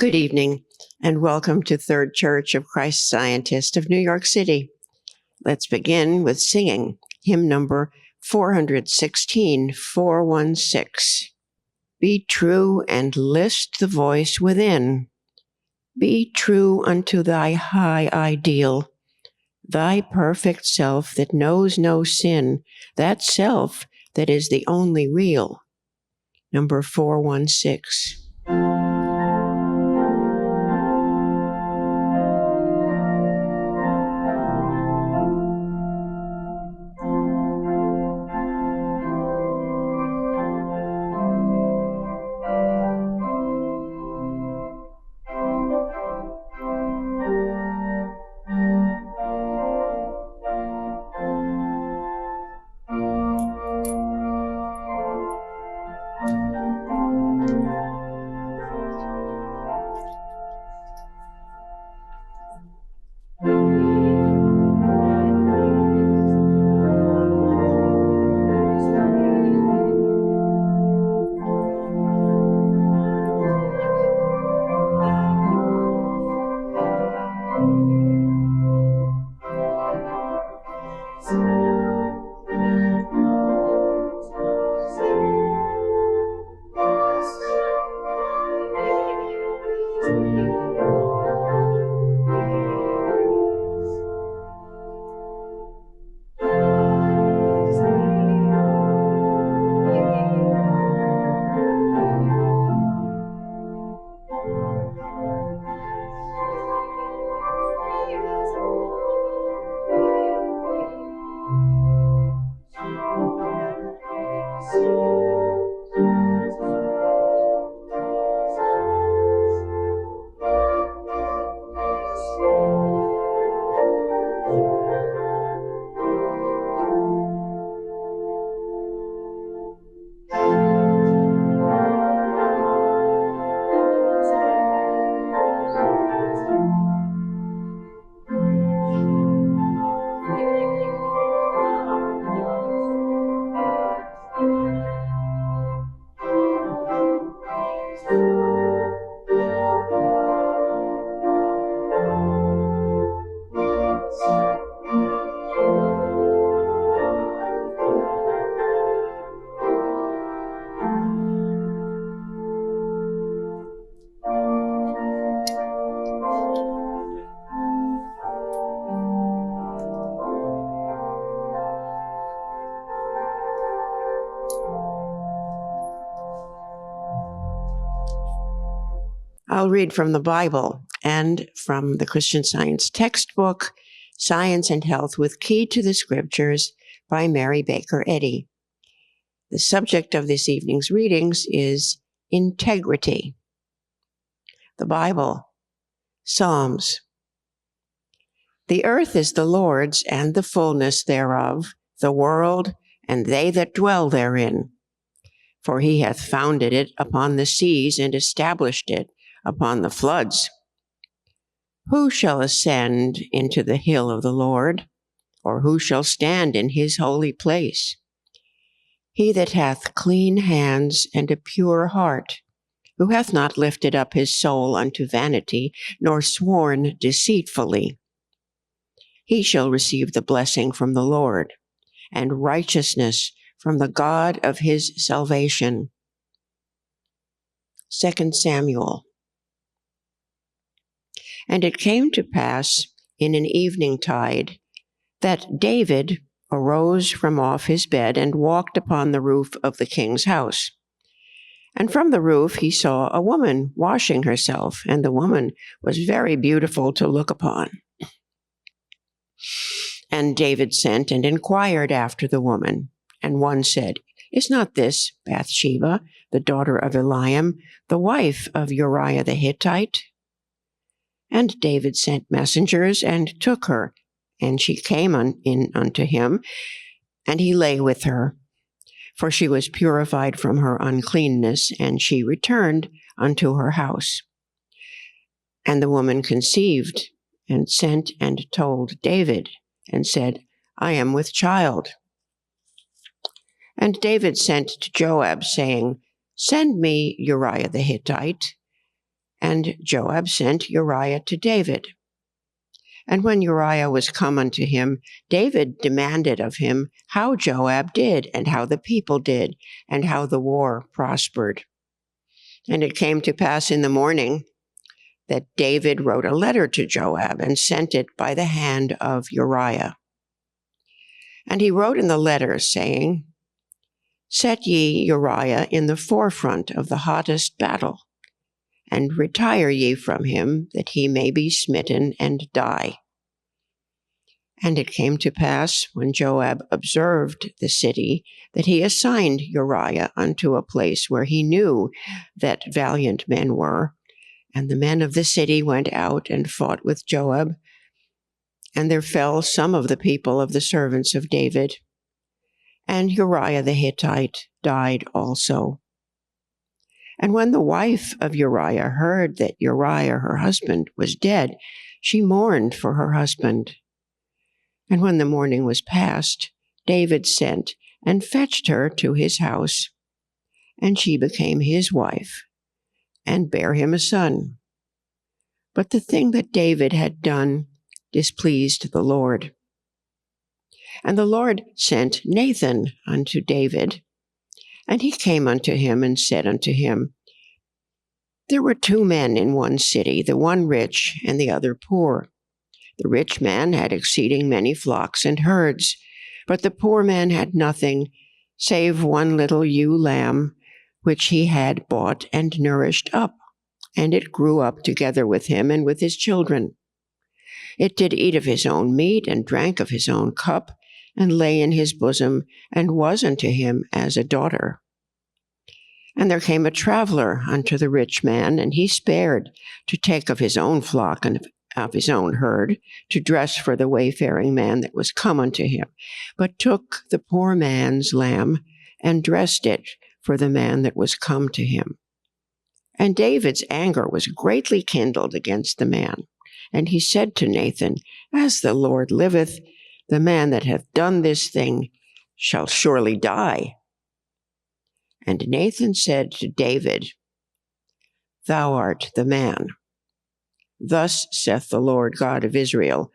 Good evening, and welcome to Third Church of Christ Scientist of New York City. Let's begin with singing hymn number 416, 416. Be true and list the voice within. Be true unto thy high ideal, thy perfect self that knows no sin, that self that is the only real. Number 416. I'll read from the Bible and from the Christian Science textbook, Science and Health with Key to the Scriptures by Mary Baker Eddy. The subject of this evening's readings is integrity. The Bible, Psalms. The earth is the Lord's and the fullness thereof, the world and they that dwell therein. For he hath founded it upon the seas and established it upon the floods. Who shall ascend into the hill of the Lord, or who shall stand in his holy place? He that hath clean hands and a pure heart, who hath not lifted up his soul unto vanity, nor sworn deceitfully. He shall receive the blessing from the Lord, and righteousness from the God of his salvation. 2 Samuel. And it came to pass in an evening tide that David arose from off his bed and walked upon the roof of the king's house. And from the roof he saw a woman washing herself, and the woman was very beautiful to look upon. And David sent and inquired after the woman. And one said, Is not this Bathsheba, the daughter of Eliam, the wife of Uriah the Hittite? And David sent messengers and took her, and she came in unto him, and he lay with her. For she was purified from her uncleanness, and she returned unto her house. And the woman conceived, and sent and told David, and said, I am with child. And David sent to Joab, saying, Send me Uriah the Hittite. And Joab sent Uriah to David. And when Uriah was come unto him, David demanded of him how Joab did, and how the people did, and how the war prospered. And it came to pass in the morning that David wrote a letter to Joab, and sent it by the hand of Uriah. And he wrote in the letter, saying, Set ye Uriah in the forefront of the hottest battle, and retire ye from him, that he may be smitten and die. And it came to pass, when Joab observed the city, that he assigned Uriah unto a place where he knew that valiant men were. And the men of the city went out and fought with Joab. And there fell some of the people of the servants of David. And Uriah the Hittite died also. And when the wife of Uriah heard that Uriah her husband was dead, she mourned for her husband. And when the mourning was past, David sent and fetched her to his house, and she became his wife, and bare him a son. But the thing that David had done displeased the Lord. And the Lord sent Nathan unto David, and he came unto him and said unto him, There were two men in one city, the one rich and the other poor. The rich man had exceeding many flocks and herds, but the poor man had nothing, save one little ewe lamb, which he had bought and nourished up, and it grew up together with him and with his children. It did eat of his own meat, and drank of his own cup, and lay in his bosom, and was unto him as a daughter. And there came a traveler unto the rich man, and he spared to take of his own flock and of his own herd, to dress for the wayfaring man that was come unto him, but took the poor man's lamb, and dressed it for the man that was come to him. And David's anger was greatly kindled against the man. And he said to Nathan, As the Lord liveth, the man that hath done this thing shall surely die. And Nathan said to David, Thou art the man. Thus saith the Lord God of Israel,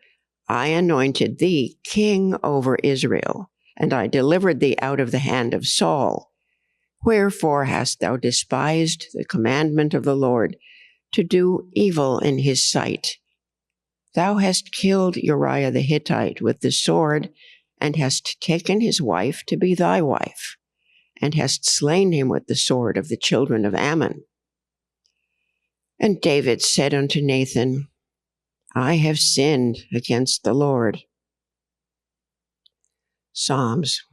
I anointed thee king over Israel, and I delivered thee out of the hand of Saul. Wherefore hast thou despised the commandment of the Lord, to do evil in his sight? Thou hast killed Uriah the Hittite with the sword, and hast taken his wife to be thy wife, and hast slain him with the sword of the children of Ammon. And David said unto Nathan, I have sinned against the Lord. Psalms.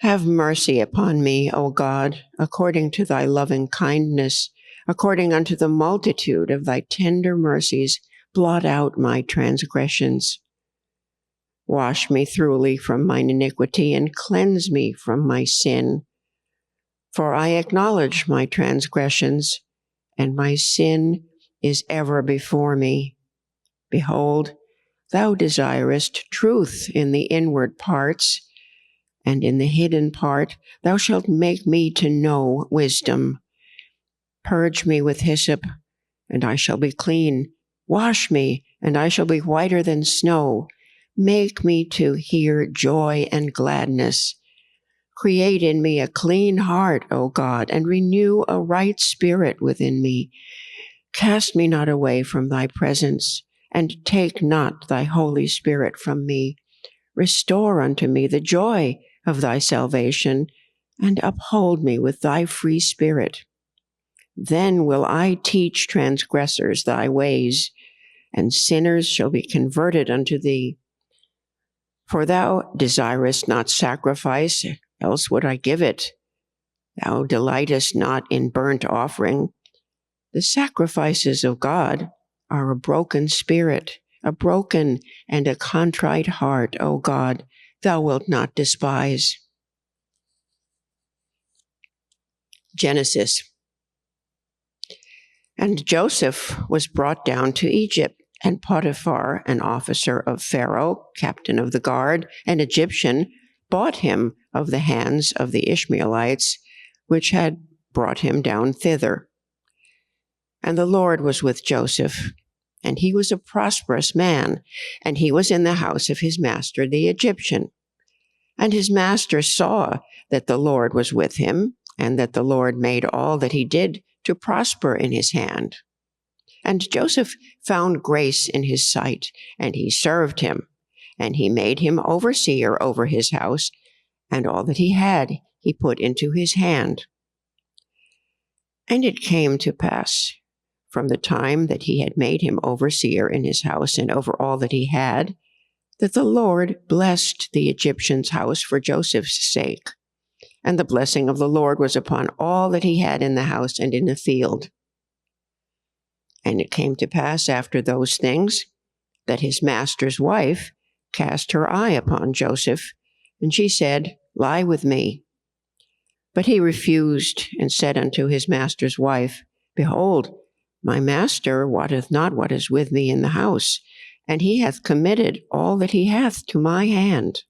Have mercy upon me, O God, according to thy loving kindness, according unto the multitude of thy tender mercies, blot out my transgressions. Wash me thoroughly from mine iniquity, and cleanse me from my sin. For I acknowledge my transgressions, and my sin is ever before me. Behold, thou desirest truth in the inward parts, and in the hidden part thou shalt make me to know wisdom. Purge me with hyssop, and I shall be clean. Wash me, and I shall be whiter than snow. Make me to hear joy and gladness. Create in me a clean heart, O God, and renew a right spirit within me. Cast me not away from thy presence, and take not thy Holy Spirit from me. Restore unto me the joy of thy salvation, and uphold me with thy free spirit. Then will I teach transgressors thy ways, and sinners shall be converted unto thee. For thou desirest not sacrifice, else would I give it. Thou delightest not in burnt offering. The sacrifices of God are a broken spirit, a broken and a contrite heart, O God, thou wilt not despise. Genesis. And Joseph was brought down to Egypt, and Potiphar, an officer of Pharaoh, captain of the guard, an Egyptian, bought him of the hands of the Ishmaelites, which had brought him down thither. And the Lord was with Joseph, and he was a prosperous man, and he was in the house of his master the Egyptian. And his master saw that the Lord was with him, and that the Lord made all that he did to prosper in his hand. And Joseph found grace in his sight, and he served him, and he made him overseer over his house, and all that he had he put into his hand. And it came to pass, from the time that he had made him overseer in his house and over all that he had, that the Lord blessed the Egyptian's house for Joseph's sake. And the blessing of the Lord was upon all that he had in the house and in the field. And it came to pass after those things that his master's wife cast her eye upon Joseph, and she said, Lie with me. But he refused, and said unto his master's wife, Behold, my master wotteth not what is with me in the house, and he hath committed all that he hath to my hand.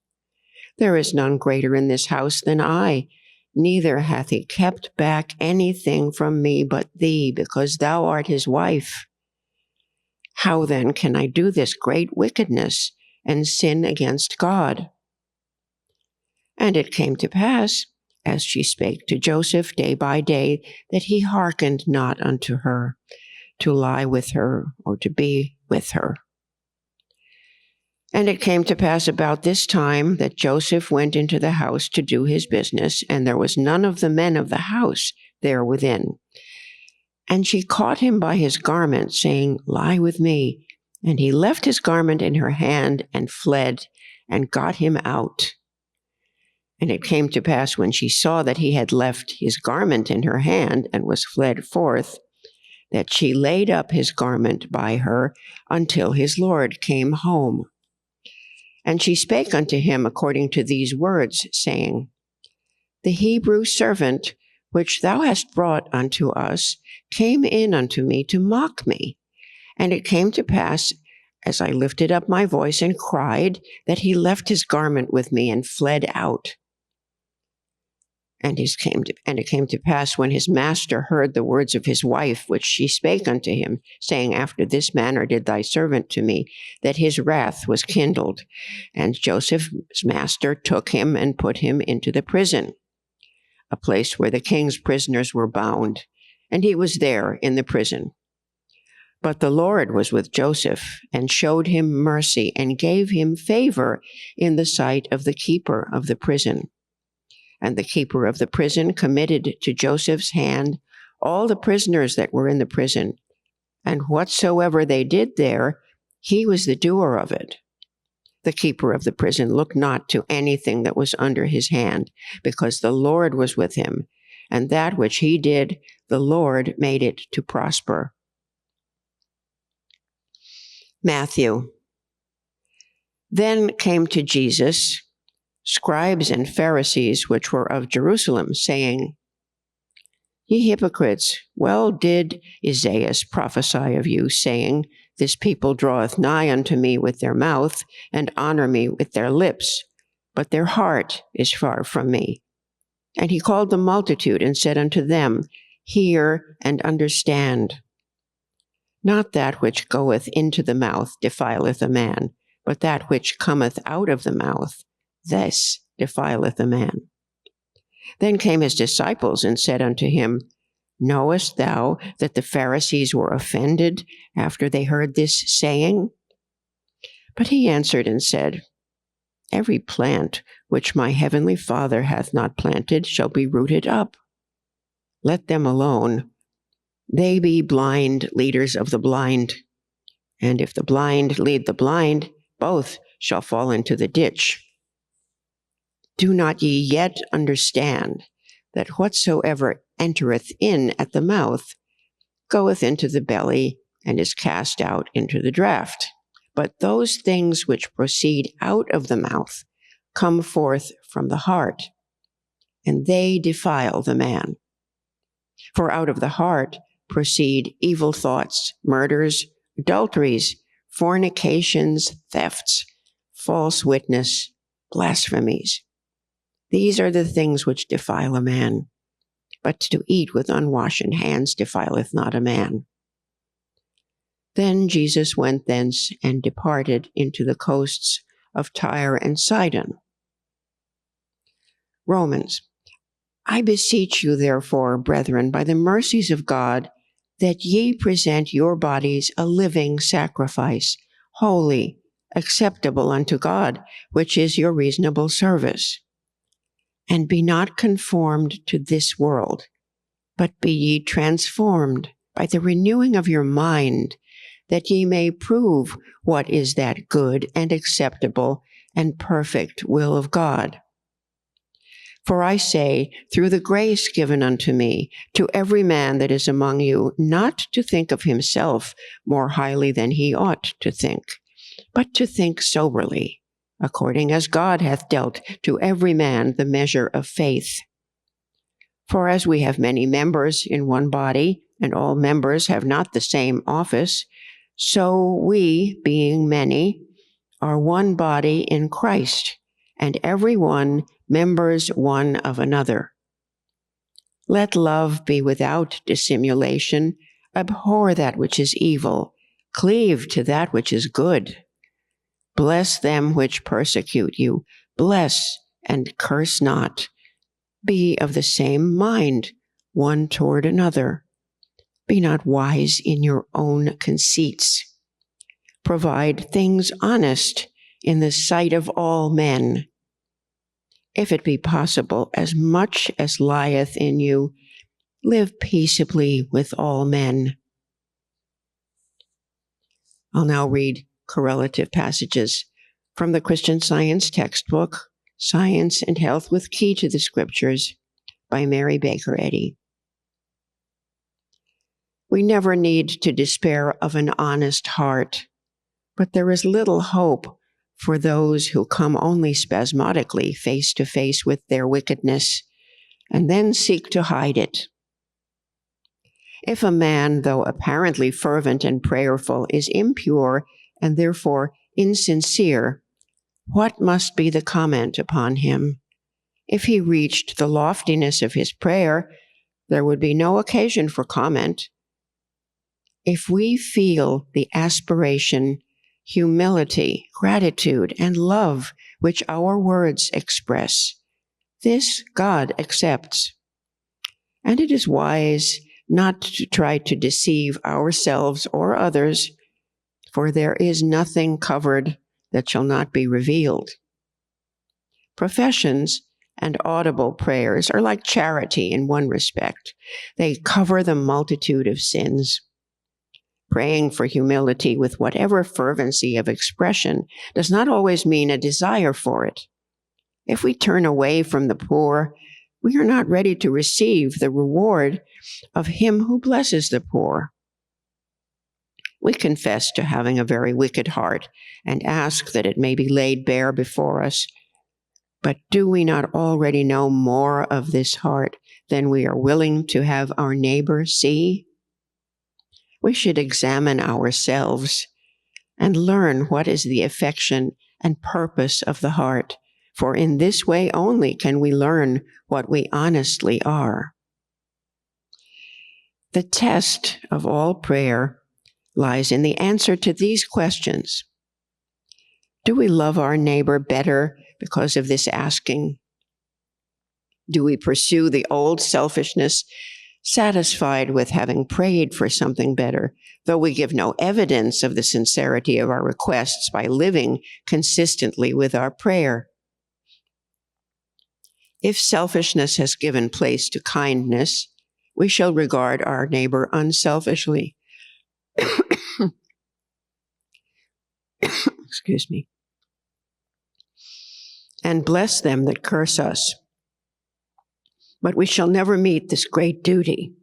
There is none greater in this house than I, neither hath he kept back anything from me but thee, because thou art his wife. How then can I do this great wickedness and sin against God? And it came to pass, as she spake to Joseph day by day, that he hearkened not unto her, to lie with her or to be with her. And it came to pass about this time that Joseph went into the house to do his business, and there was none of the men of the house there within. And she caught him by his garment, saying, Lie with me. And he left his garment in her hand and fled, and got him out. And it came to pass when she saw that he had left his garment in her hand and was fled forth, that she laid up his garment by her until his Lord came home. And she spake unto him according to these words, saying, The Hebrew servant which thou hast brought unto us came in unto me to mock me. And it came to pass, as I lifted up my voice and cried, that he left his garment with me and fled out. And it came to pass, when his master heard the words of his wife, which she spake unto him, saying, After this manner did thy servant to me, that his wrath was kindled. And Joseph's master took him and put him into the prison, a place where the king's prisoners were bound, and he was there in the prison. But the Lord was with Joseph, and showed him mercy, and gave him favor in the sight of the keeper of the prison. And the keeper of the prison committed to Joseph's hand all the prisoners that were in the prison, and whatsoever they did there, he was the doer of it. The keeper of the prison looked not to anything that was under his hand, because the Lord was with him, and that which he did, the Lord made it to prosper. Matthew. Then came to Jesus scribes and Pharisees which were of Jerusalem, saying, Ye hypocrites, well did Isaiah prophesy of you, saying, This people draweth nigh unto me with their mouth, and honor me with their lips, but their heart is far from me. And he called the multitude, and said unto them, Hear and understand. Not that which goeth into the mouth defileth a man, but that which cometh out of the mouth, this defileth a man. Then came his disciples and said unto him, Knowest thou that the Pharisees were offended after they heard this saying? But he answered and said, Every plant which my heavenly Father hath not planted shall be rooted up. Let them alone. They be blind leaders of the blind. And if the blind lead the blind, both shall fall into the ditch. Do not ye yet understand that whatsoever entereth in at the mouth goeth into the belly, and is cast out into the draught? But those things which proceed out of the mouth come forth from the heart, and they defile the man. For out of the heart proceed evil thoughts, murders, adulteries, fornications, thefts, false witness, blasphemies. These are the things which defile a man, but to eat with unwashen hands defileth not a man. Then Jesus went thence and departed into the coasts of Tyre and Sidon. Romans. I beseech you, therefore, brethren, by the mercies of God, that ye present your bodies a living sacrifice, holy, acceptable unto God, which is your reasonable service. And be not conformed to this world, but be ye transformed by the renewing of your mind, that ye may prove what is that good and acceptable and perfect will of God. For I say, through the grace given unto me, to every man that is among you, not to think of himself more highly than he ought to think, but to think soberly, according as God hath dealt to every man the measure of faith. For as we have many members in one body, and all members have not the same office, so we, being many, are one body in Christ, and every one members one of another. Let love be without dissimulation. Abhor that which is evil. Cleave to that which is good. Bless them which persecute you. Bless and curse not. Be of the same mind one toward another. Be not wise in your own conceits. Provide things honest in the sight of all men. If it be possible, as much as lieth in you, live peaceably with all men. I'll now read correlative passages from the Christian Science textbook, Science and Health with Key to the Scriptures, by Mary Baker Eddy. We never need to despair of an honest heart, but there is little hope for those who come only spasmodically face to face with their wickedness, and then seek to hide it. If a man, though apparently fervent and prayerful, is impure and therefore insincere, what must be the comment upon him? If he reached the loftiness of his prayer, there would be no occasion for comment. If we feel the aspiration, humility, gratitude, and love which our words express, this God accepts. And it is wise not to try to deceive ourselves or others, for there is nothing covered that shall not be revealed. Professions and audible prayers are like charity in one respect. They cover the multitude of sins. Praying for humility with whatever fervency of expression does not always mean a desire for it. If we turn away from the poor, we are not ready to receive the reward of him who blesses the poor. We confess to having a very wicked heart and ask that it may be laid bare before us. But do we not already know more of this heart than we are willing to have our neighbor see? We should examine ourselves and learn what is the affection and purpose of the heart, for in this way only can we learn what we honestly are. The test of all prayer lies in the answer to these questions. Do we love our neighbor better because of this asking? Do we pursue the old selfishness, satisfied with having prayed for something better, though we give no evidence of the sincerity of our requests by living consistently with our prayer? If selfishness has given place to kindness, we shall regard our neighbor unselfishly. Excuse me. And bless them that curse us. But we shall never meet this great duty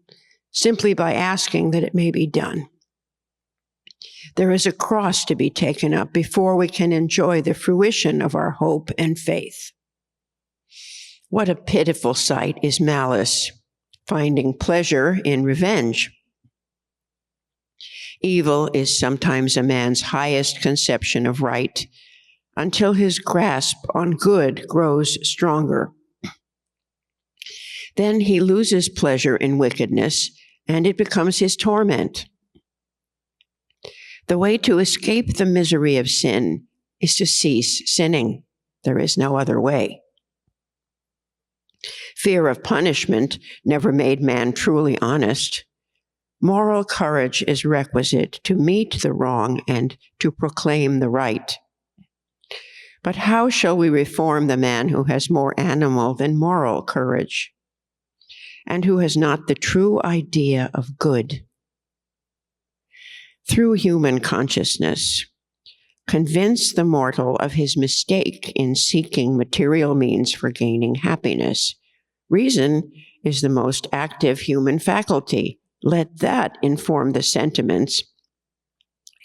simply by asking that it may be done. There is a cross to be taken up before we can enjoy the fruition of our hope and faith. What a pitiful sight is malice, finding pleasure in revenge. Evil is sometimes a man's highest conception of right, until his grasp on good grows stronger. Then he loses pleasure in wickedness, and it becomes his torment. The way to escape the misery of sin is to cease sinning. There is no other way. Fear of punishment never made man truly honest. Moral courage is requisite to meet the wrong and to proclaim the right. But how shall we reform the man who has more animal than moral courage, and who has not the true idea of good? Through human consciousness, convince the mortal of his mistake in seeking material means for gaining happiness. Reason is the most active human faculty. Let that inform the sentiments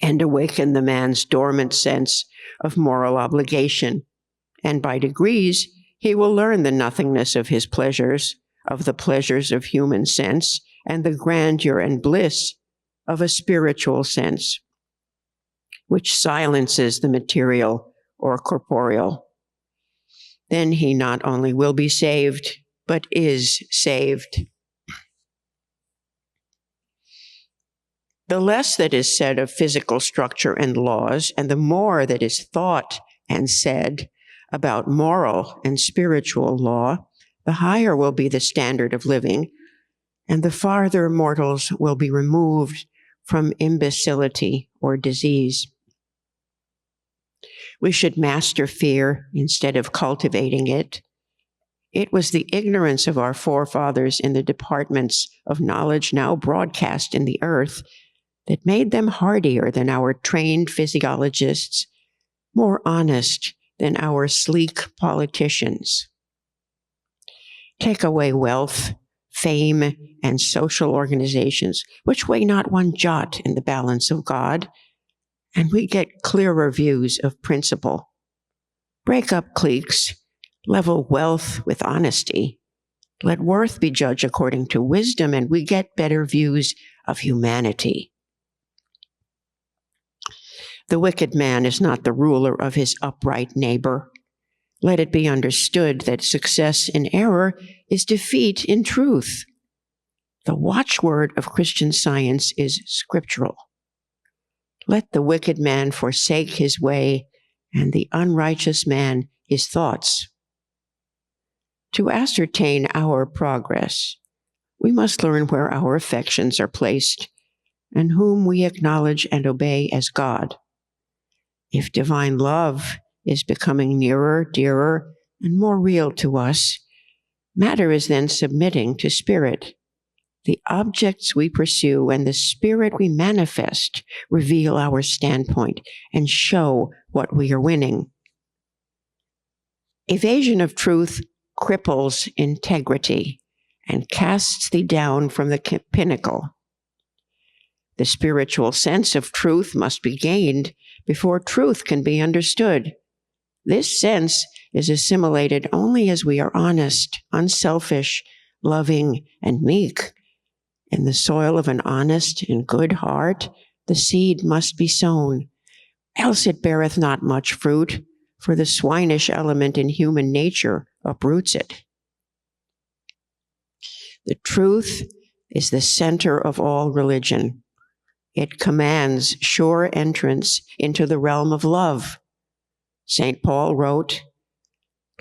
and awaken the man's dormant sense of moral obligation. And by degrees, he will learn the nothingness of his pleasures, of the pleasures of human sense, and the grandeur and bliss of a spiritual sense, which silences the material or corporeal. Then he not only will be saved, but is saved. The less that is said of physical structure and laws, and the more that is thought and said about moral and spiritual law, the higher will be the standard of living, and the farther mortals will be removed from imbecility or disease. We should master fear instead of cultivating it. It was the ignorance of our forefathers in the departments of knowledge now broadcast in the earth that made them hardier than our trained physiologists, more honest than our sleek politicians. Take away wealth, fame, and social organizations, which weigh not one jot in the balance of God, and we get clearer views of principle. Break up cliques, level wealth with honesty. Let worth be judged according to wisdom, and we get better views of humanity. The wicked man is not the ruler of his upright neighbor. Let it be understood that success in error is defeat in truth. The watchword of Christian Science is scriptural. Let the wicked man forsake his way, and the unrighteous man his thoughts. To ascertain our progress, we must learn where our affections are placed, and whom we acknowledge and obey as God. If divine love is becoming nearer, dearer, and more real to us. Matter is then submitting to spirit. The objects we pursue and the spirit we manifest reveal our standpoint and show what we are winning. Evasion of truth cripples integrity and casts thee down from the pinnacle. The spiritual sense of truth must be gained before truth can be understood. This sense is assimilated only as we are honest, unselfish, loving, and meek. In the soil of an honest and good heart, the seed must be sown, else it beareth not much fruit, for the swinish element in human nature uproots it. The truth is the center of all religion. It commands sure entrance into the realm of love. St. Paul wrote,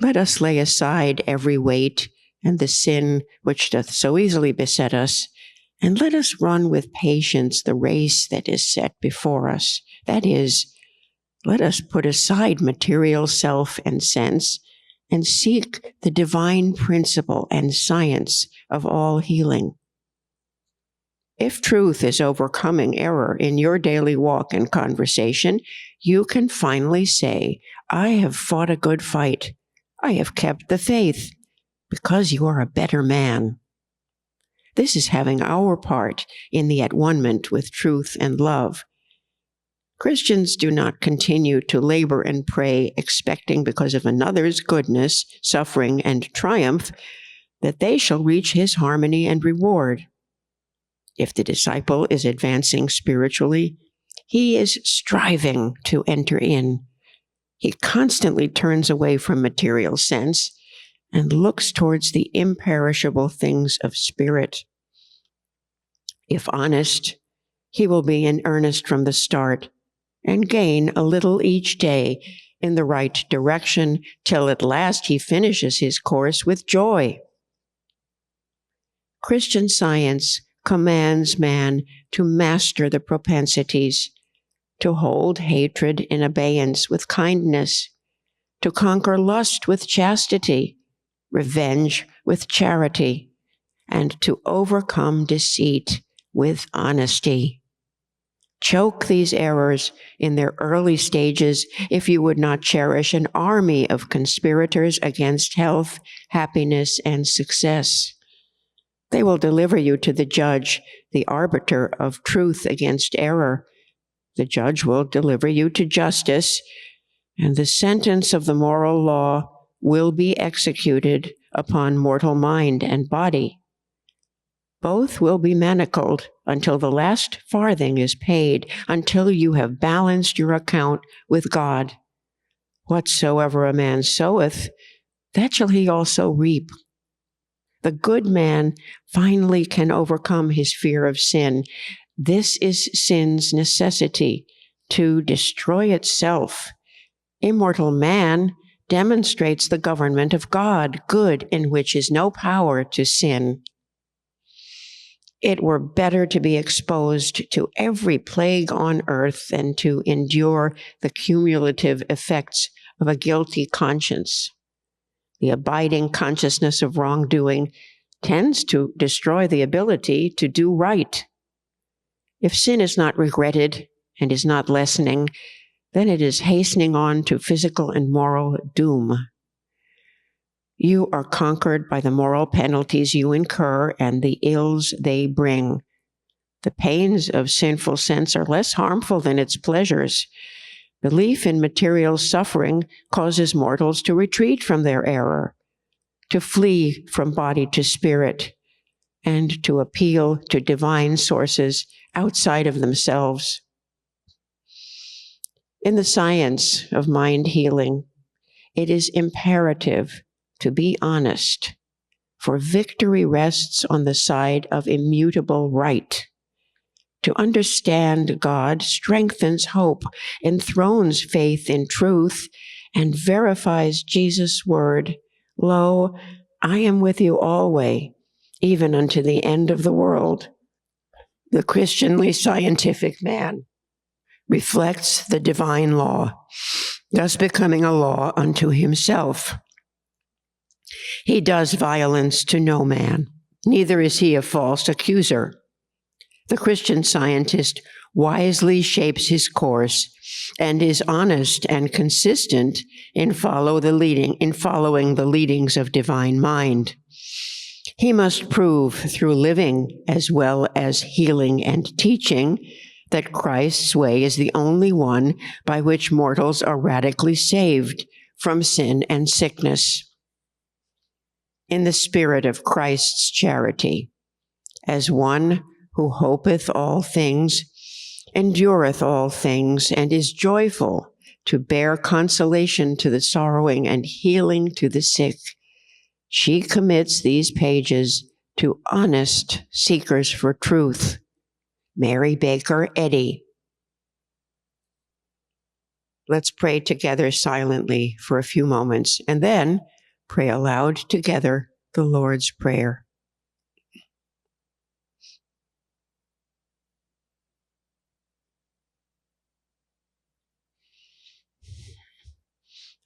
"Let us lay aside every weight and the sin which doth so easily beset us, and let us run with patience the race that is set before us." That is, let us put aside material self and sense and seek the divine principle and science of all healing. If truth is overcoming error in your daily walk and conversation, you can finally say, "I have fought a good fight. I have kept the faith," because you are a better man. This is having our part in the at-one-ment with truth and love. Christians do not continue to labor and pray, expecting because of another's goodness, suffering, and triumph, that they shall reach his harmony and reward. If the disciple is advancing spiritually, he is striving to enter in. He constantly turns away from material sense and looks towards the imperishable things of spirit. If honest, he will be in earnest from the start and gain a little each day in the right direction till at last he finishes his course with joy. Christian Science commands man to master the propensities, to hold hatred in abeyance with kindness, to conquer lust with chastity, revenge with charity, and to overcome deceit with honesty. Choke these errors in their early stages if you would not cherish an army of conspirators against health, happiness, and success. They will deliver you to the judge, the arbiter of truth against error. The judge will deliver you to justice, and the sentence of the moral law will be executed upon mortal mind and body. Both will be manacled until the last farthing is paid, until you have balanced your account with God. Whatsoever a man soweth, that shall he also reap. The good man finally can overcome his fear of sin. This is sin's necessity, to destroy itself. Immortal man demonstrates the government of God, good, in which is no power to sin. It were better to be exposed to every plague on earth than to endure the cumulative effects of a guilty conscience. The abiding consciousness of wrongdoing tends to destroy the ability to do right. If sin is not regretted and is not lessening, then it is hastening on to physical and moral doom. You are conquered by the moral penalties you incur and the ills they bring. The pains of sinful sense are less harmful than its pleasures. Belief in material suffering causes mortals to retreat from their error, to flee from body to spirit, and to appeal to divine sources outside of themselves. In the science of mind healing, it is imperative to be honest, for victory rests on the side of immutable right. To understand God strengthens hope, enthrones faith in truth, and verifies Jesus' word, "Lo, I am with you always, even unto the end of the world." The Christianly scientific man reflects the divine law, thus becoming a law unto himself. He does violence to no man, neither is he a false accuser. The Christian Scientist wisely shapes his course and is honest and consistent in following the leadings of divine mind. He must prove through living as well as healing and teaching that Christ's way is the only one by which mortals are radically saved from sin and sickness. In the spirit of Christ's charity, as one who hopeth all things, endureth all things, and is joyful to bear consolation to the sorrowing and healing to the sick, she commits these pages to honest seekers for truth. Mary Baker Eddy. Let's pray together silently for a few moments, and then pray aloud together the Lord's Prayer.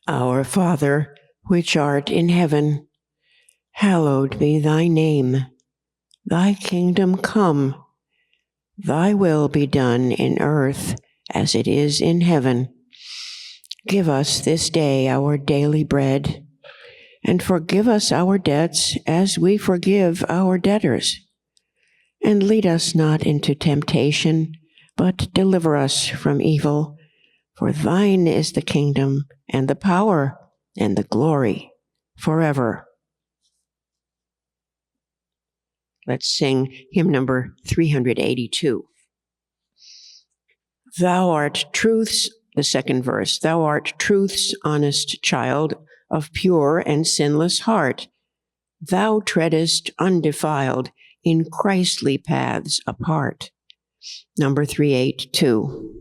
Our Father, which art in heaven, hallowed be thy name. Thy kingdom come. Thy will be done in earth as it is in heaven. Give us this day our daily bread, and forgive us our debts as we forgive our debtors. And lead us not into temptation, but deliver us from evil. For thine is the kingdom, and the power, and the glory, forever. Let's sing hymn number 382. Thou art truth's, the second verse, thou art truth's honest child, of pure and sinless heart. Thou treadest undefiled in Christly paths apart. Number 382.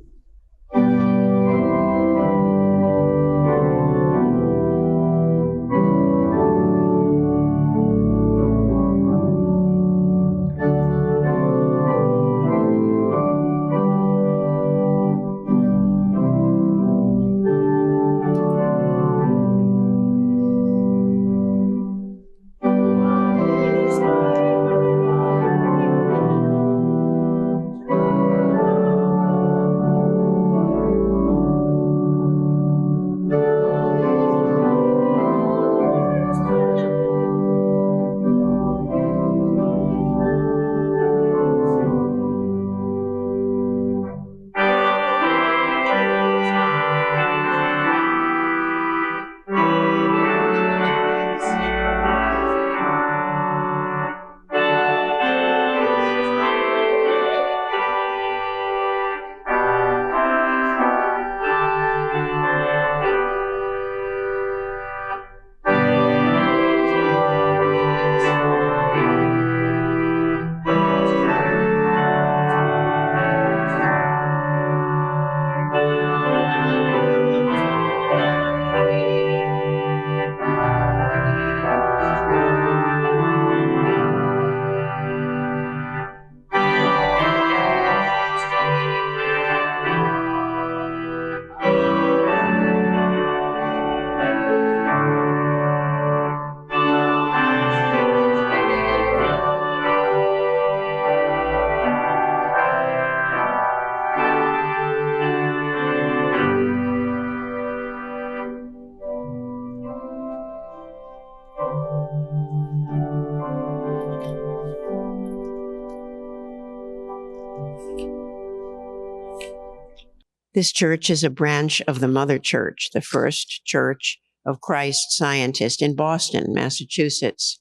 This church is a branch of the Mother Church, the First Church of Christ Scientist in Boston, Massachusetts.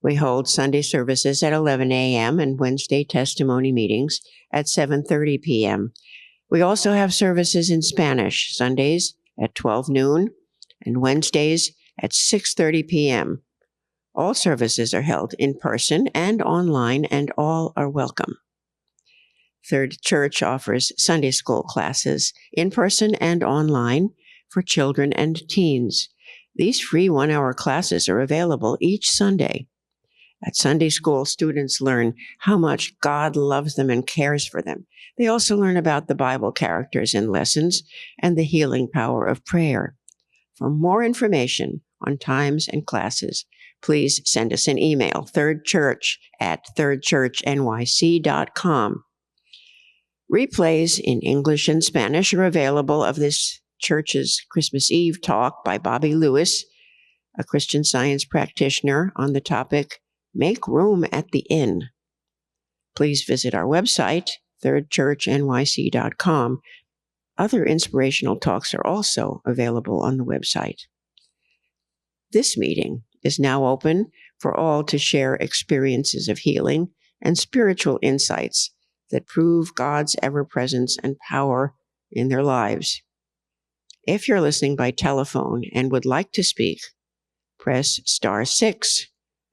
We hold Sunday services at 11 a.m. and Wednesday testimony meetings at 7:30 p.m. We also have services in Spanish, Sundays at 12 noon and Wednesdays at 6:30 p.m. All services are held in person and online, and all are welcome. Third Church offers Sunday school classes in person and online for children and teens. These free one-hour classes are available each Sunday. At Sunday school, students learn how much God loves them and cares for them. They also learn about the Bible characters in lessons and the healing power of prayer. For more information on times and classes, please send us an email, thirdchurch@thirdchurchnyc.com. Replays in English and Spanish are available of this church's Christmas Eve talk by Bobby Lewis, a Christian Science practitioner, on the topic, Make Room at the Inn. Please visit our website, thirdchurchnyc.com. Other inspirational talks are also available on the website. This meeting is now open for all to share experiences of healing and spiritual insights that prove God's ever-presence and power in their lives. If you're listening by telephone and would like to speak, press *6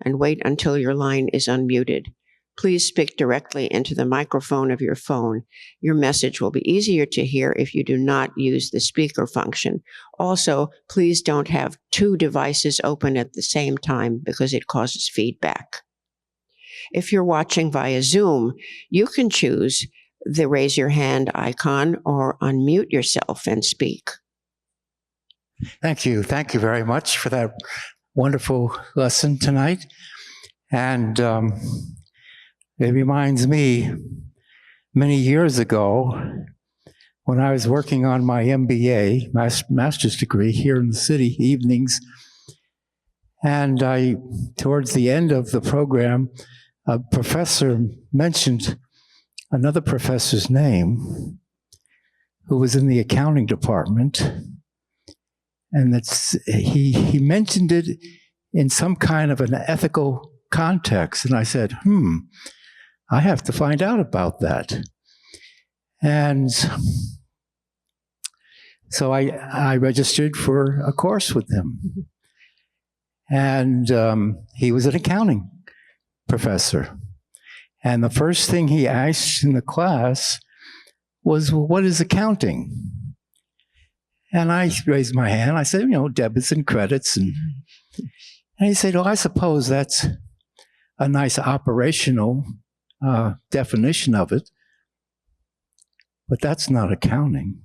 and wait until your line is unmuted. Please speak directly into the microphone of your phone. Your message will be easier to hear if you do not use the speaker function. Also, please don't have two devices open at the same time because it causes feedback. If you're watching via Zoom, you can choose the raise your hand icon or unmute yourself and speak. Thank you. Thank you very much for that wonderful lesson tonight. And it reminds me, many years ago, when I was working on my MBA, master's degree here in the city, evenings, and towards the end of the program, a professor mentioned another professor's name who was in the accounting department. And he mentioned it in some kind of an ethical context. And I said, I have to find out about that. And so I registered for a course with him. And he was an accounting professor. And the first thing he asked in the class was, well, what is accounting? And I raised my hand. I said, debits and credits. And he said, I suppose that's a nice operational definition of it, but that's not accounting.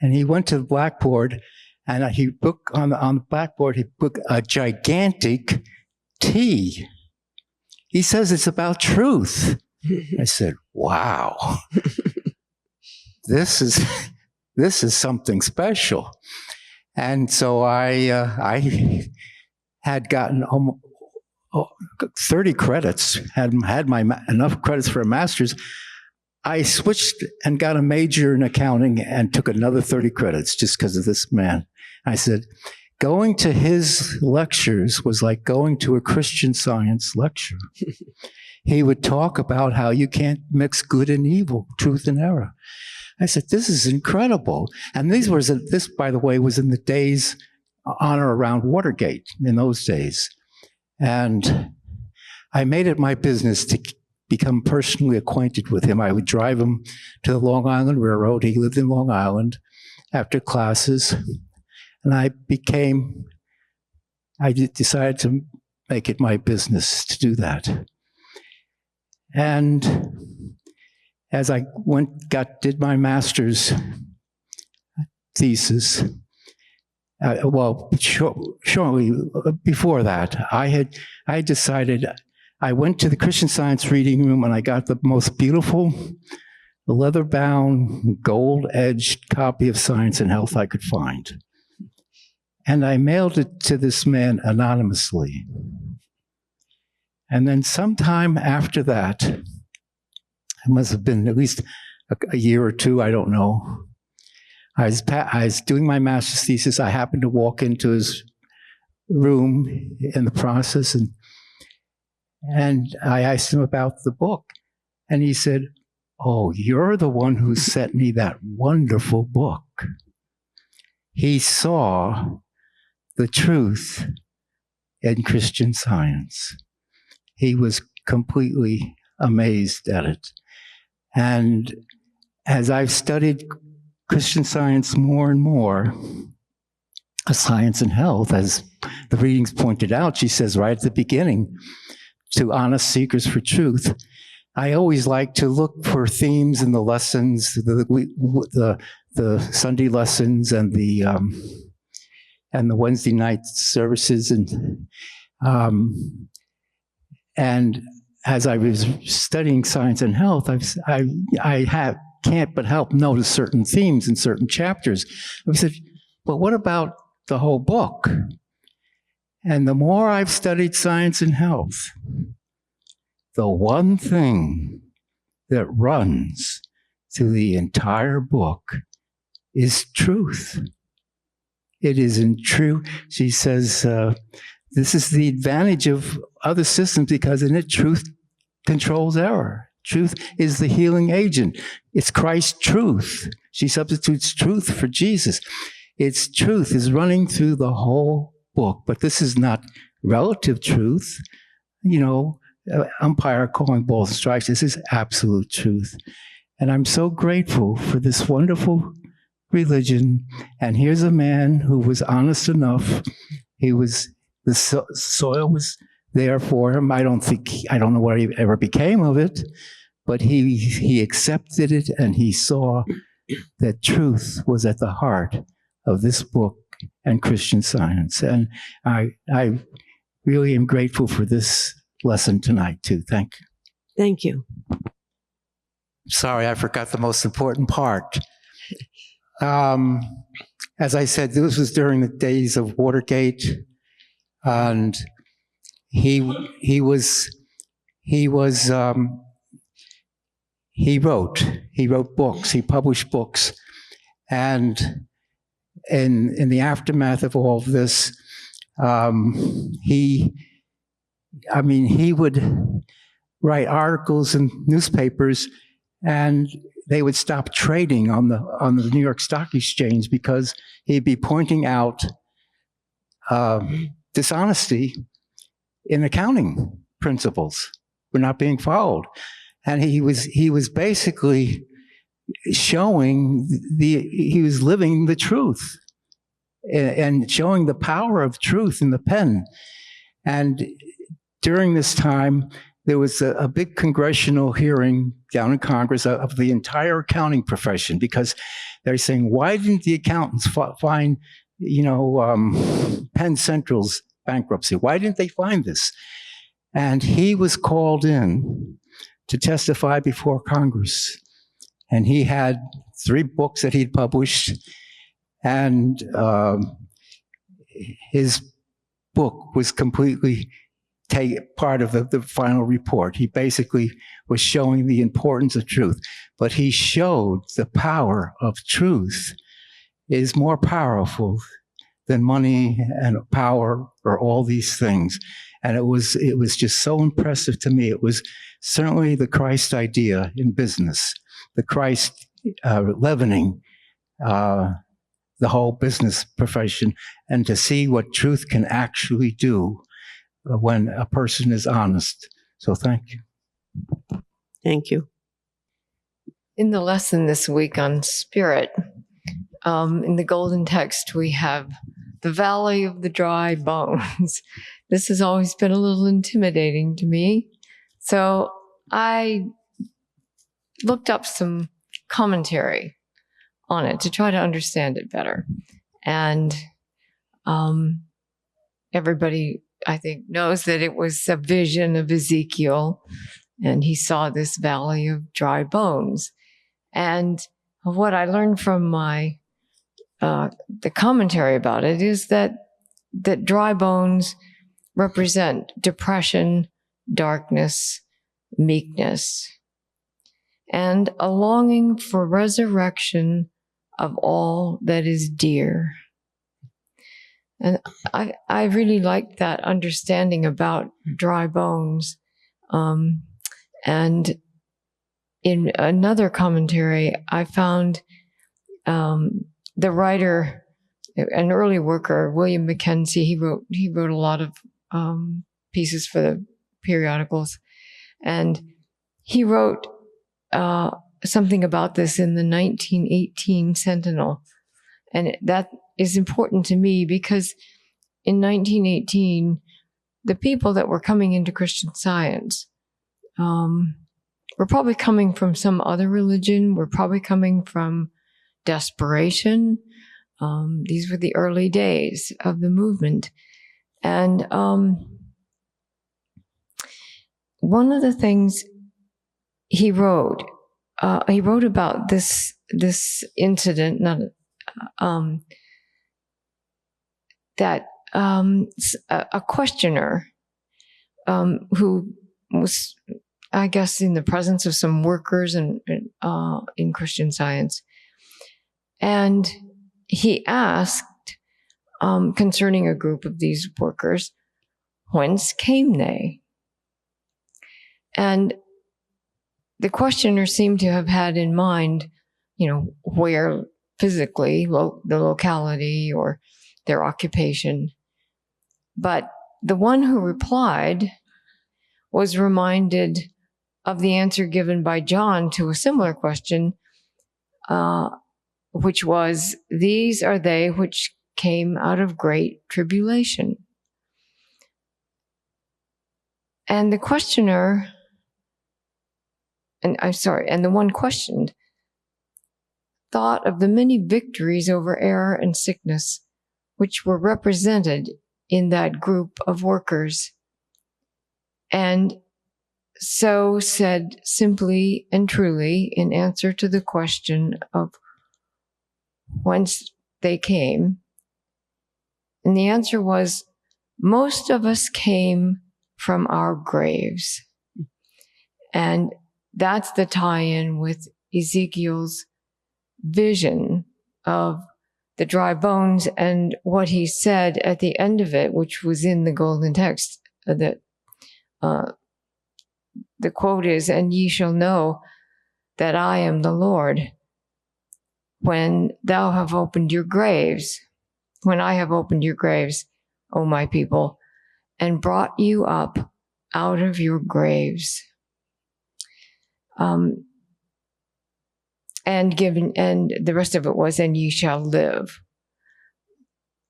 And he went to the blackboard, and he put on the blackboard, he put a gigantic T. He says it's about truth. I said, wow, this is something special. And so I had gotten almost 30 credits, had enough credits for a master's. I switched and got a major in accounting and took another 30 credits just because of this man. I said, going to his lectures was like going to a Christian Science lecture. He would talk about how you can't mix good and evil, truth and error. I said, this is incredible. And this, by the way, was in the days on or around Watergate, in those days. And I made it my business to become personally acquainted with him. I would drive him to the Long Island Railroad. He lived in Long Island after classes. And I decided to make it my business to do that. And as I did my master's thesis, shortly before that, I decided, I went to the Christian Science reading room and I got the most beautiful leather-bound, gold-edged copy of Science and Health I could find. And I mailed it to this man anonymously. And then sometime after that, it must have been at least a year or two, I don't know. I was doing my master's thesis. I happened to walk into his room in the process, and I asked him about the book. And he said, oh, you're the one who sent me that wonderful book. He saw the truth in Christian Science. He was completely amazed at it. And as I've studied Christian Science more and more, Science and Health, as the readings pointed out, she says right at the beginning, to honest seekers for truth, I always like to look for themes in the lessons, the Sunday lessons and and the Wednesday night services. And as I was studying science and health, can't but help notice certain themes in certain chapters. I said, but what about the whole book? And the more I've studied science and health, the one thing that runs through the entire book is truth. It isn't true. She says, this is the advantage of other systems because in it, truth controls error. Truth is the healing agent. It's Christ's truth. She substitutes truth for Jesus. Its truth is running through the whole book, but this is not relative truth. Umpire calling balls and strikes. This is absolute truth. And I'm so grateful for this wonderful religion. And here's a man who was honest enough. The soil was there for him. I don't know what he ever became of it, but he accepted it, and he saw that truth was at the heart of this book and Christian Science. And I really am grateful for this lesson tonight, too. Thank you. Thank you. Sorry, I forgot the most important part. As I said, this was during the days of Watergate, and he wrote books, he published books, and in the aftermath of all of this, he would write articles in newspapers, and they would stop trading on the New York Stock Exchange because he'd be pointing out dishonesty in accounting principles were not being followed, and he was basically showing he was living the truth and showing the power of truth in the pen. And during this time, there was a big congressional hearing down in Congress of the entire accounting profession, because they're saying, why didn't the accountants find, Penn Central's bankruptcy? Why didn't they find this? And he was called in to testify before Congress. And he had 3 books that he'd published, and his book was completely part of the final report. He basically was showing the importance of truth, but he showed the power of truth is more powerful than money and power or all these things. And it was just so impressive to me. It was certainly the Christ idea in business, the Christ leavening the whole business profession, and to see what truth can actually do when a person is honest. So thank you. Thank you. In the lesson this week on spirit, in the golden text, we have the valley of the dry bones. This has always been a little intimidating to me. So I looked up some commentary on it to try to understand it better. And everybody, I think, knows that it was a vision of Ezekiel, and he saw this valley of dry bones. And what I learned from my the commentary about it is that dry bones represent depression, darkness, meekness, and a longing for resurrection of all that is dear. And I really liked that understanding about dry bones. And in another commentary, I found the writer, an early worker, William Mackenzie. He wrote a lot of pieces for the periodicals, and he wrote something about this in the 1918 Sentinel, and that is important to me because in 1918, the people that were coming into Christian Science were probably coming from some other religion, were probably coming from desperation, These were the early days of the movement. And one of the things he wrote about this incident, that a questioner who was, I guess, in the presence of some workers in Christian Science, and he asked concerning a group of these workers, whence came they? And the questioner seemed to have had in mind, where physically, the locality or their occupation. But the one who replied was reminded of the answer given by John to a similar question, which was, these are they which came out of great tribulation. And the questioner, and the one questioned, thought of the many victories over error and sickness which were represented in that group of workers, and so said simply and truly in answer to the question of whence they came. And the answer was, most of us came from our graves. And that's the tie-in with Ezekiel's vision of the dry bones and what he said at the end of it, which was in the golden text, that the quote is, and ye shall know that I am the Lord when thou have opened your graves, when I have opened your graves, O my people, and brought you up out of your graves. And the rest of it was, and ye shall live.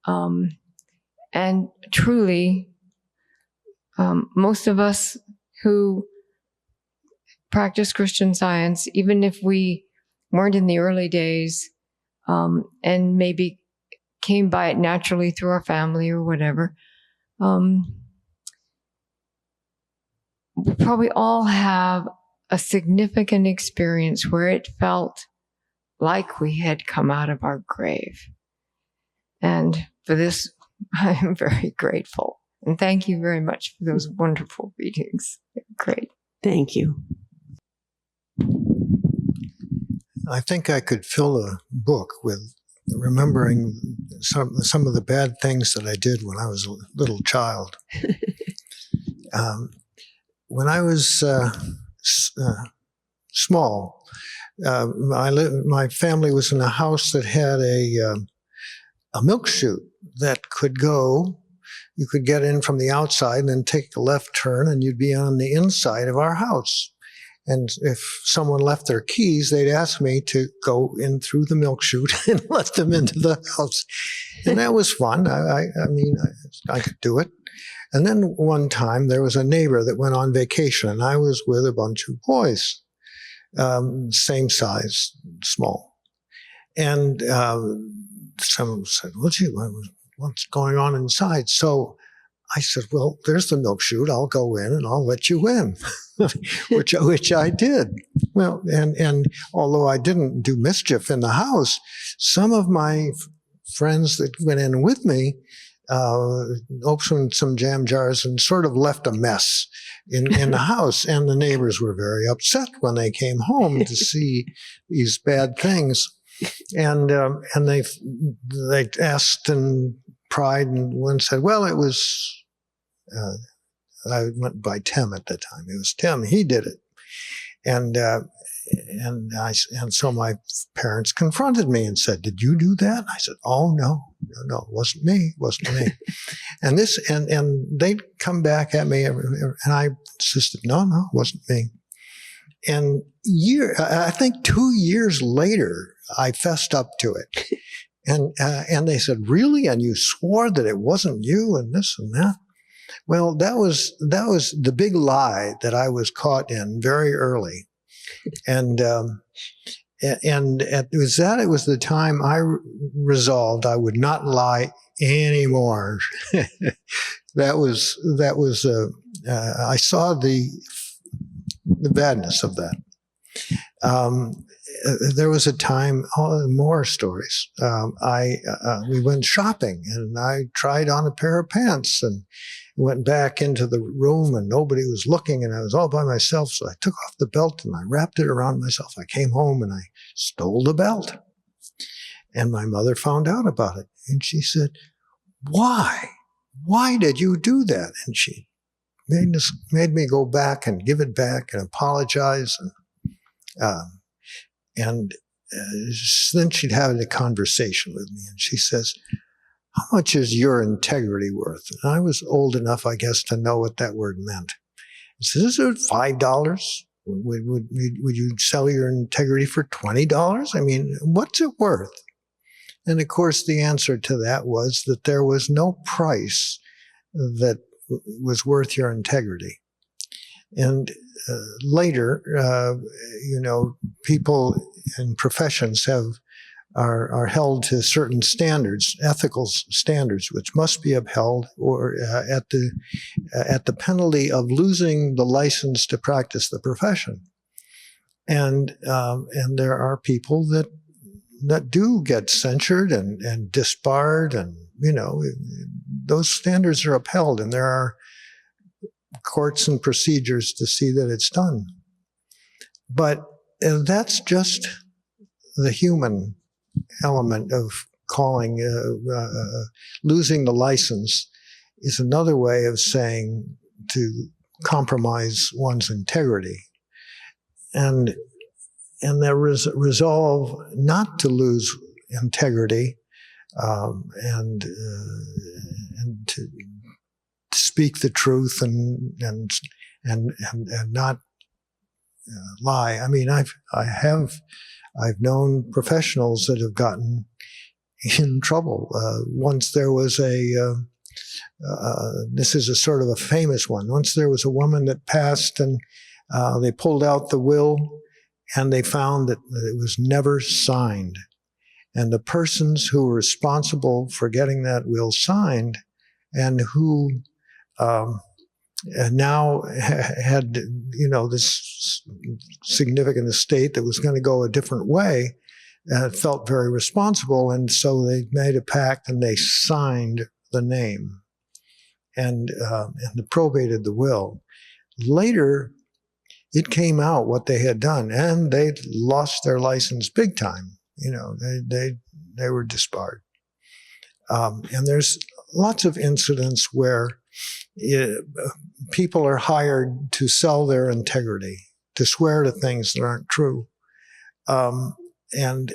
And truly, most of us who practice Christian Science, even if we weren't in the early days, and maybe came by it naturally through our family or whatever, we probably all have a significant experience where it felt like we had come out of our grave. And for this, I am very grateful. And thank you very much for those wonderful readings. They're great. Thank you. I think I could fill a book with remembering some of the bad things that I did when I was a little child. When I was small, my family was in a house that had a milk chute that could go. You could get in from the outside and then take a left turn, and you'd be on the inside of our house. And if someone left their keys, they'd ask me to go in through the milk chute and let them into the house. And that was fun. I mean, I could do it. And then one time there was a neighbor that went on vacation, and I was with a bunch of boys, same size, small. And someone said, well, gee, what's going on inside? So I said, well, there's the milk chute. I'll go in and I'll let you in, which I did. Well, and although I didn't do mischief in the house, some of my friends that went in with me opened some jam jars and sort of left a mess in the house. And the neighbors were very upset when they came home to see these bad things. And they asked and pried, and one said, well, it was, I went by Tim at the time. It was Tim. He did it. And so my parents confronted me and said, did you do that? I said, oh, no, it wasn't me. And they'd come back at me, and I insisted, no, it wasn't me. And I think 2 years later, I fessed up to it. And they said, really? And you swore that it wasn't you and this and that? Well, that was the big lie that I was caught in very early. And And it was the time I resolved I would not lie anymore. that was I saw the badness of that. There was a time, more stories. We went shopping, and I tried on a pair of pants and went back into the room, and nobody was looking, and I was all by myself. So I took off the belt and I wrapped it around myself. I came home and I stole the belt, and my mother found out about it, and she said, "Why? Why did you do that?" And she made me go back and give it back and apologize, and then she'd have a conversation with me, and she says, "How much is your integrity worth?" And I was old enough, I guess, to know what that word meant. She says, "Is it $5? Would you sell your integrity for $20? I mean, what's it worth?" And of course, the answer to that was that there was no price that was worth your integrity. And later, people in professions are held to certain standards, ethical standards, which must be upheld, or at the penalty of losing the license to practice the profession. And there are people that do get censured and disbarred, and those standards are upheld, and there are courts and procedures to see that it's done. But that's just the human element of calling, losing the license is another way of saying to compromise one's integrity. And there is resolve not to lose integrity, and to speak the truth and not lie. I mean, I've known professionals that have gotten in trouble. Once there was this is a sort of a famous one. Once there was a woman that passed, and they pulled out the will, and they found that it was never signed. And the persons who were responsible for getting that will signed, and who now had, this significant estate that was going to go a different way, felt very responsible. And so they made a pact and they signed the name and probated the will. Later, it came out what they had done, and they lost their license big time. They were disbarred. And there's lots of incidents where people are hired to sell their integrity, to swear to things that aren't true. And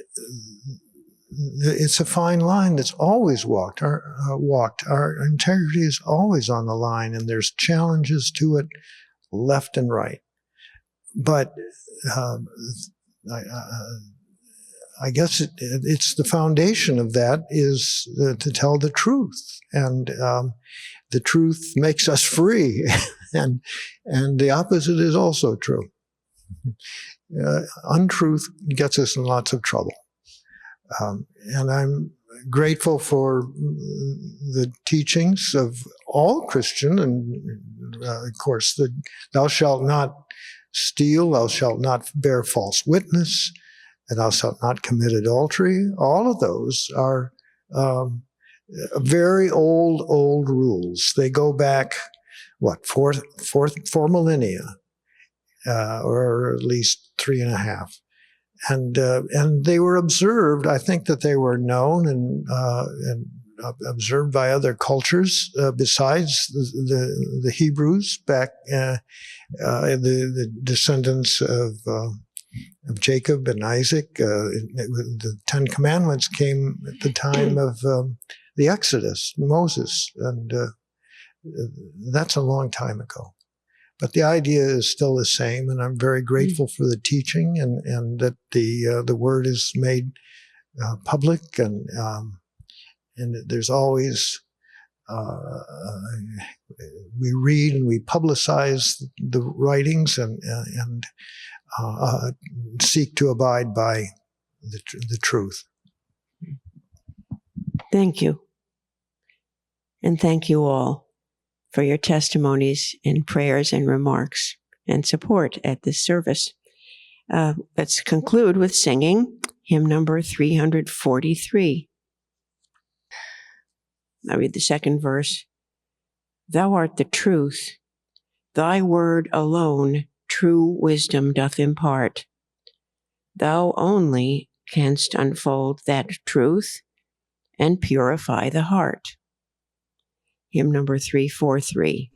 it's a fine line that's always walked. Our integrity is always on the line, and there's challenges to it left and right. But I guess it's the foundation of that is to tell the truth, and the truth makes us free, and the opposite is also true. Untruth gets us in lots of trouble, and I'm grateful for the teachings of all Christian, and of course, thou shalt not steal, thou shalt not bear false witness, and thou shalt not commit adultery. All of those are very old rules. They go back, four millennia, or at least 3.5. And they were observed. I think that they were known and observed by other cultures besides the Hebrews back, the descendants of Jacob and Isaac. The Ten Commandments came at the time of the Exodus, Moses, and that's a long time ago. But the idea is still the same, and I'm very grateful for the teaching and that the word is made public, and there's always we read and we publicize the writings, and seek to abide by the truth. Thank you. And thank you all for your testimonies and prayers and remarks and support at this service. Let's conclude with singing hymn number 343. I read the second verse. Thou art the truth. Thy word alone true wisdom doth impart. Thou only canst unfold that truth and purify the heart. Hymn number 343.